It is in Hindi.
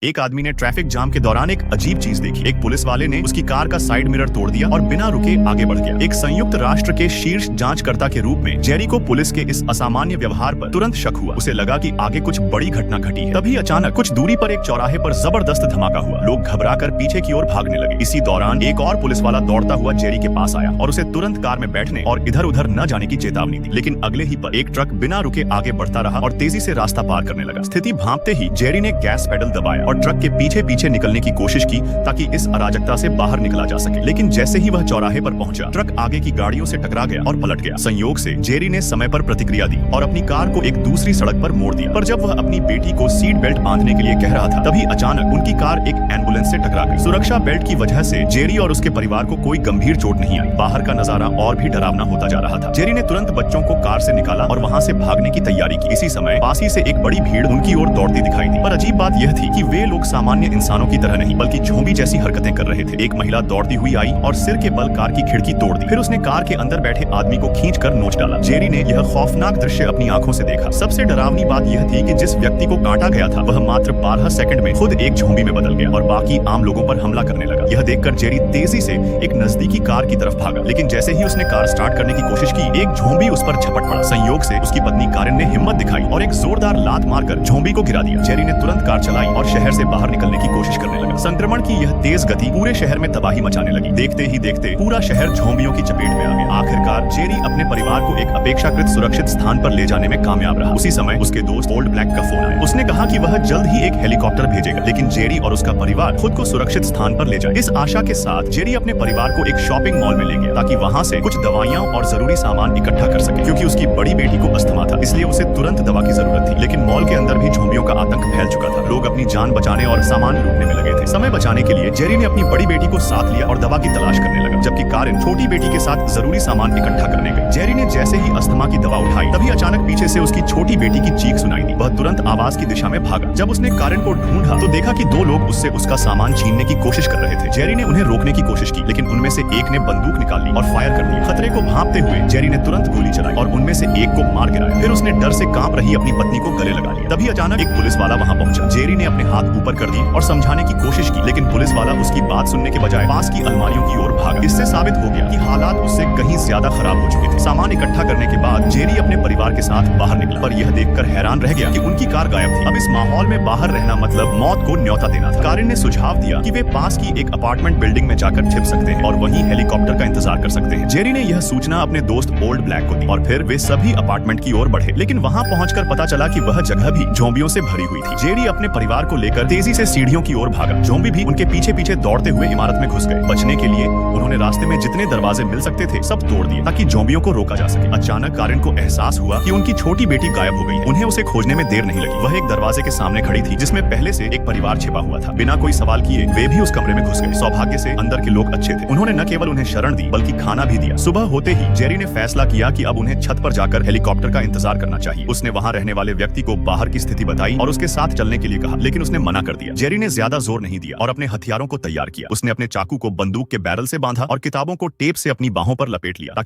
एक आदमी ने ट्रैफिक जाम के दौरान एक अजीब चीज देखी। एक पुलिस वाले ने उसकी कार का साइड मिरर तोड़ दिया और बिना रुके आगे बढ़ गया। एक संयुक्त राष्ट्र के शीर्ष जांचकर्ता के रूप में जेरी को पुलिस के इस असामान्य व्यवहार पर तुरंत शक हुआ। उसे लगा कि आगे कुछ बड़ी घटना घटी है। तभी अचानक कुछ दूरी पर एक चौराहे पर जबरदस्त धमाका हुआ। लोग घबराकर पीछे की ओर भागने लगे। इसी दौरान एक और पुलिस वाला दौड़ता हुआ जेरी के पास आया और उसे तुरंत कार में बैठने और इधर उधर न जाने की चेतावनी दी। लेकिन अगले ही पल एक ट्रक बिना रुके आगे बढ़ता रहा और तेजी से रास्ता पार करने लगा। स्थिति भांपते ही जेरी ने गैस पेडल दबाया और ट्रक के पीछे निकलने की कोशिश की ताकि इस अराजकता से बाहर निकला जा सके। लेकिन जैसे ही वह चौराहे पर पहुंचा, ट्रक आगे की गाड़ियों से टकरा गया और पलट गया। संयोग से जेरी ने समय पर प्रतिक्रिया दी और अपनी कार को एक दूसरी सड़क पर मोड़ दिया। पर जब वह अपनी बेटी को सीट बेल्ट बांधने के लिए कह रहा था, तभी अचानक उनकी कार एक एम्बुलेंस से टकरा गई। सुरक्षा बेल्ट की वजह से जेरी और उसके परिवार को कोई गंभीर चोट नहीं आई। बाहर का नजारा और भी डरावना होता जा रहा था। जेरी ने तुरंत बच्चों को कार से निकाला और वहां से भागने की तैयारी की। इसी समय पास ही से एक बड़ी भीड़ उनकी ओर दौड़ती दिखाई दी। पर अजीब बात यह थी कि वे लोग सामान्य इंसानों की तरह नहीं बल्कि झोंबी जैसी हरकतें कर रहे थे। एक महिला दौड़ती हुई आई और सिर के बल कार की खिड़की तोड़ दी। फिर उसने कार के अंदर बैठे आदमी को खींचकर नोच डाला। जेरी ने यह खौफनाक दृश्य अपनी आंखों से देखा। सबसे डरावनी बात यह थी कि जिस व्यक्ति को काटा गया था वह मात्र 12 सेकंड में खुद एक झोंबी में बदल गया और बाकी आम लोगों पर हमला करने लगा। यह देखकर जेरी तेजी से एक नजदीकी कार की तरफ भागा। लेकिन जैसे ही उसने कार स्टार्ट करने की कोशिश की, एक झोंबी उस पर झपट पड़ा। संयोग से उसकी पत्नी कारिन ने हिम्मत दिखाई और एक जोरदार लात मारकर झोंबी को गिरा दिया। जेरी ने तुरंत कार चलाई और शहर से बाहर निकलने की कोशिश करने लगा। संक्रमण की यह तेज गति पूरे शहर में तबाही मचाने लगी। देखते ही देखते पूरा शहर झोंबियों की चपेट में आ गया। आखिरकार जेरी अपने परिवार को एक अपेक्षाकृत सुरक्षित स्थान पर ले जाने में कामयाब रहा। उसी समय उसके दोस्त ओल्ड ब्लैक का फोन आया। उसने कहा कि वह जल्द ही एक हेलीकॉप्टर भेजेगा, लेकिन जेरी और उसका परिवार खुद को सुरक्षित स्थान पर ले जाए। इस आशा के साथ जेरी अपने परिवार को एक शॉपिंग मॉल में ले गया ताकि वहां से कुछ दवाइयां और जरूरी सामान इकट्ठा कर सके। क्योंकि उसकी बड़ी बेटी को अस्थमा था, इसलिए उसे तुरंत दवा की जरूरत थी। लेकिन मॉल के अंदर भी झोंबियों का आतंक फैल चुका था। लोग अपनी जान बचाने और सामान लूटने में लगे थे। समय बचाने के लिए जेरी ने अपनी बड़ी बेटी को साथ लिया और दवा की तलाश करने लगा, जबकि कारिन छोटी बेटी के साथ जरूरी सामान इकट्ठा करने गई। जेरी ने जैसे ही अस्थमा की दवा उठाई, तभी अचानक पीछे से उसकी छोटी बेटी की चीख सुनाई दी। वह तुरंत आवाज की दिशा में भागा। जब उसने कारिन को ढूंढा तो देखा कि दो लोग उससे उसका सामान छीनने की कोशिश कर रहे थे। जेरी ने उन्हें रोकने की कोशिश की, लेकिन उनमें से एक ने बंदूक निकाल ली और फायर कर दिया। खतरे को भांपते हुए जेरी ने तुरंत गोली चलाई और उनमें से एक को मार गिराया। फिर उसने डर से कांप रही अपनी पत्नी को गले लगा लिया। तभी अचानक एक पुलिस वाला वहां पहुंचा। जेरी ने अपने हाथ ऊपर कर दिए और समझाने की कोशिश की, लेकिन पुलिस वाला उसकी बात सुनने के बजाय पास की अलमारियों की ओर भागा। इससे साबित हो गया कि हालात उससे कहीं ज्यादा खराब हो चुके थे। सामान इकट्ठा करने के बाद जेरी अपने परिवार के साथ बाहर निकला, पर यह देखकर हैरान रह गया कि उनकी कार गायब थी। अब इस माहौल में बाहर रहना मतलब मौत को न्योता देना था। कारिन ने सुझाव दिया कि वे पास की एक अपार्टमेंट बिल्डिंग में जाकर छिप सकते हैं और वहीं हेलीकॉप्टर का इंतजार कर सकते हैं। जेरी ने यह सूचना अपने दोस्त ओल्ड ब्लैक को दी और फिर वे सभी अपार्टमेंट की ओर बढ़े। लेकिन वहां पहुंचकर पता चला कि वह जगह भी झोंबियों से भरी हुई थी। जेरी अपने परिवार को लेकर तेजी से सीढ़ियों की ओर भागा। झोंबी भी उनके पीछे पीछे दौड़ते हुए इमारत में घुस गए। बचने के लिए उन्होंने रास्ते में जितने दरवाजे मिल सकते थे सब तोड़ दिए ताकि ज़ोंबियों को रोका जा सके। अचानक कारिन को एहसास हुआ कि उनकी छोटी बेटी गायब हो गई है। उन्हें उसे खोजने में देर नहीं लगी। वह एक दरवाजे के सामने खड़ी थी जिसमें पहले से एक परिवार छिपा हुआ था। बिना कोई सवाल किए वे भी उस कमरे में घुस गए। सौभाग्य से अंदर के लोग अच्छे थे। उन्होंने न केवल उन्हें शरण दी बल्कि खाना भी दिया। सुबह होते ही जेरी ने फैसला किया कि अब उन्हें छत पर जाकर हेलीकॉप्टर का इंतजार करना चाहिए। उसने वहां रहने वाले व्यक्ति को बाहर की स्थिति बताई और उसके साथ चलने के लिए कहा, लेकिन उसने मना कर दिया। जेरी ने ज्यादा जोर नहीं दिया और अपने हथियारों को तैयार किया। उसने अपने चाकू को बंदूक के बैरल से बांधा और किताबों को टेप से अपनी बाहों पर लपेट लिया ताकि